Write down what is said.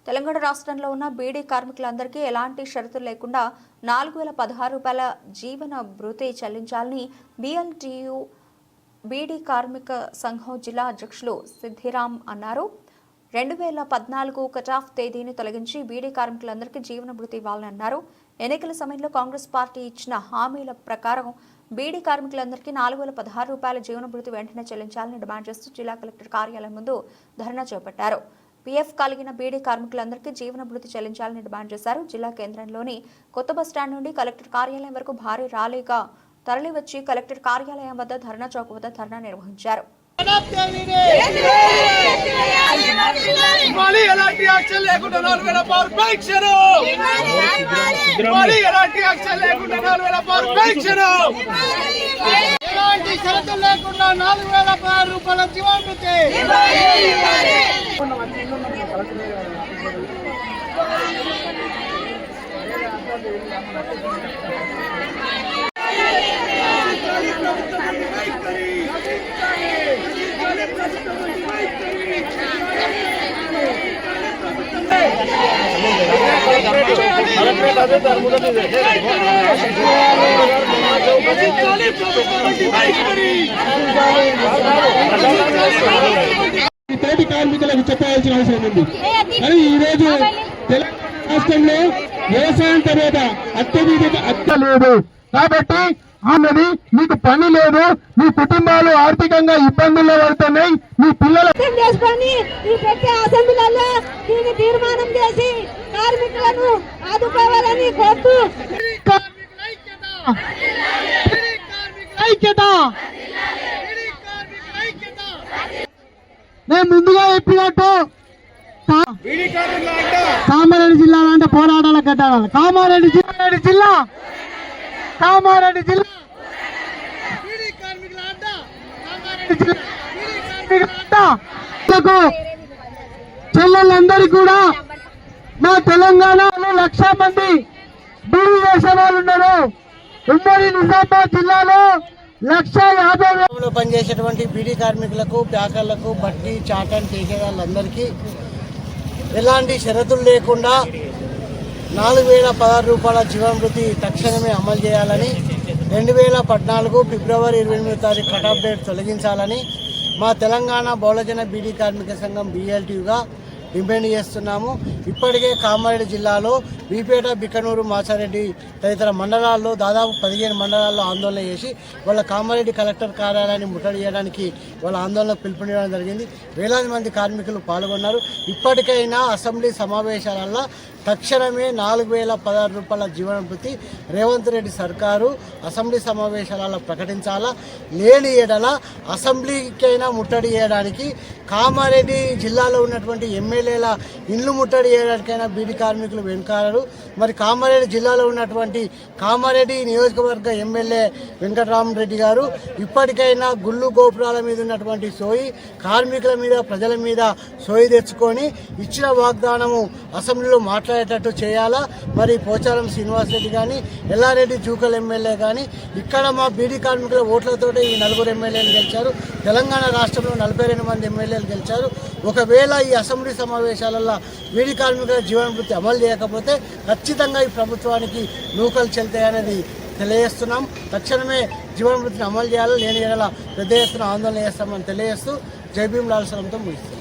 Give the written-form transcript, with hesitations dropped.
తెలంగాణ రాష్ట్రంలో ఉన్న బీడీ కార్మికులందరికీ ఎలాంటి షరతులు లేకుండా 4016 రూపాయల జీవన భృతి చెల్లించాలని బీఎల్టీయూ బీడీ కార్మిక సంఘం జిల్లా అధ్యక్షులు సిద్ధిరామ్ అన్నారు. 2014 కటాఫ్ తేదీని తొలగించి బీడీ కార్మికులందరికీ జీవన భృతి ఇవ్వాలని అన్నారు. ఎన్నికల సమయంలో కాంగ్రెస్ పార్టీ ఇచ్చిన హామీల ప్రకారం బీడీ కార్మికులందరికీ 4016 రూపాయల జీవన భృతి వెంటనే చెల్లించాలని డిమాండ్ చేస్తూ జిల్లా కలెక్టర్ కార్యాలయం ముందు ధర్నా చేపట్టారు. పీఎఫ్ కలిగిన బీడీ కార్మికులందరికీ జీవన భృతి చెల్లించాలని డిమాండ్ చేశారు. జిల్లా కేంద్రంలోని కొత్త బస్టాండ్ నుండి కలెక్టర్ కార్యాలయం వరకు భారీ ర్యాలీగా తరలివచ్చి కలెక్టర్ కార్యాలయం వద్ద ధర్నా చౌక్ వద్ద ధర్నా నిర్వహించారు. షరతులు లేకుండా 4016 రూపాయల జీవన భృతి తోటి కార్మికులకు చెప్పాల్సిన అవసరం ఉంది. కానీ ఈ రోజు తెలంగాణ రాష్ట్రంలో వ్యవసాయం తర్వాత అత్యధిక లేదు కాబట్టి అన్నది మీకు పని లేదు, మీ కుటుంబాలు ఆర్థికంగా ఇబ్బందుల్లో పడుతున్నాయి, మీ పిల్లలు చేసుకొని ఈ ప్రతి అసెంబ్లీలో దీన్ని తీర్మానం చేసి కార్మికులను ఆదుకోవాలని కోరుతూ నేను ముందుగా చెప్పినట్టు కామారెడ్డి జిల్లా అంటే పోరాటాలకు కట్టాలి. కామారెడ్డి జిల్లా చెల్లెళ్ళందరికీ కూడా మా తెలంగాణలో 1,00,000 మంది బీడీ చేసే వాళ్ళు ఉన్నారు. ఉమ్మడి నిజామాబాద్ జిల్లాలో 1,50,000 పనిచేసేటువంటి బీడీ కార్మికులకు, ప్యాకర్లకు, బట్టి చాటన్ టీకేదారులందరికీ ఎలాంటి షరతులు లేకుండా 4016 రూపాయల జీవన భృతి తక్షణమే అమలు చేయాలని, 2014 ఫిబ్రవరి 28 తారీఖు కటాఫ్ డేట్ తొలగించాలని మా తెలంగాణ బహుళజన బీడీ కార్మిక సంఘం బీఎల్టీయూగా డిమాండ్ చేస్తున్నాము. ఇప్పటికే కామారెడ్డి జిల్లాలో బీపేట, బిక్కనూరు, మాచారెడ్డి తదితర మండలాల్లో దాదాపు 15 మండలాల్లో ఆందోళన చేసి వాళ్ళ కామారెడ్డి కలెక్టర్ కార్యాలయాన్ని ముట్టడి చేయడానికి వాళ్ళ ఆందోళనకు పిలుపునివ్వడం జరిగింది. వేలాది మంది కార్మికులు పాల్గొన్నారు. ఇప్పటికైనా అసెంబ్లీ సమావేశాలలో తక్షణమే 4016 రూపాయల జీవన భృతి రేవంత్ రెడ్డి సర్కారు అసెంబ్లీ సమావేశాలలో ప్రకటించాలా. లేని ఎడల అసెంబ్లీకైనా ముట్టడి చేయడానికి, కామారెడ్డి జిల్లాలో ఉన్నటువంటి ఎమ్మెల్యేల ఇల్లు ముట్టడి చేయడానికైనా బీడీ కార్మికులు వెనుకాడరు. మరి కామారెడ్డి జిల్లాలో ఉన్నటువంటి కామారెడ్డి నియోజకవర్గ ఎమ్మెల్యే వెంకటరామరెడ్డి గారు ఇప్పటికైనా గుళ్ళు గోపురాల మీద ఉన్నటువంటి సోయి కార్మికుల మీద, ప్రజల మీద సోయి తెచ్చుకొని ఇచ్చిన వాగ్దానము అసెంబ్లీలో మాట్లాడేటట్టు చేయాలా. మరి పోచారం శ్రీనివాసరెడ్డి కానీ, ఎల్లారెడ్డి జూకల్ ఎమ్మెల్యే కానీ, ఇక్కడ మా బీడీ కార్మికుల ఓట్లతోటి ఈ 4 ఎమ్మెల్యేలు గెలిచారు. తెలంగాణ రాష్ట్రంలో 42 మంది ఎమ్మెల్యేలు గెలిచారు. ఒకవేళ ఈ అసెంబ్లీ సమావేశాలలో బీడీ కార్మికుల జీవన భృతి అమలు చేయకపోతే ఖచ్చితంగా ఈ ప్రభుత్వానికి నూకలు చెల్తాయనేది తెలియజేస్తున్నాం. తక్షణమే జీవన భృతిని అమలు చేయాలి. లేని ఎడల పెద్ద ఎత్తున ఆందోళన చేస్తామని తెలియజేస్తూ జై భీమ్ లాల్ సలంతో ముగిస్తున్నాం.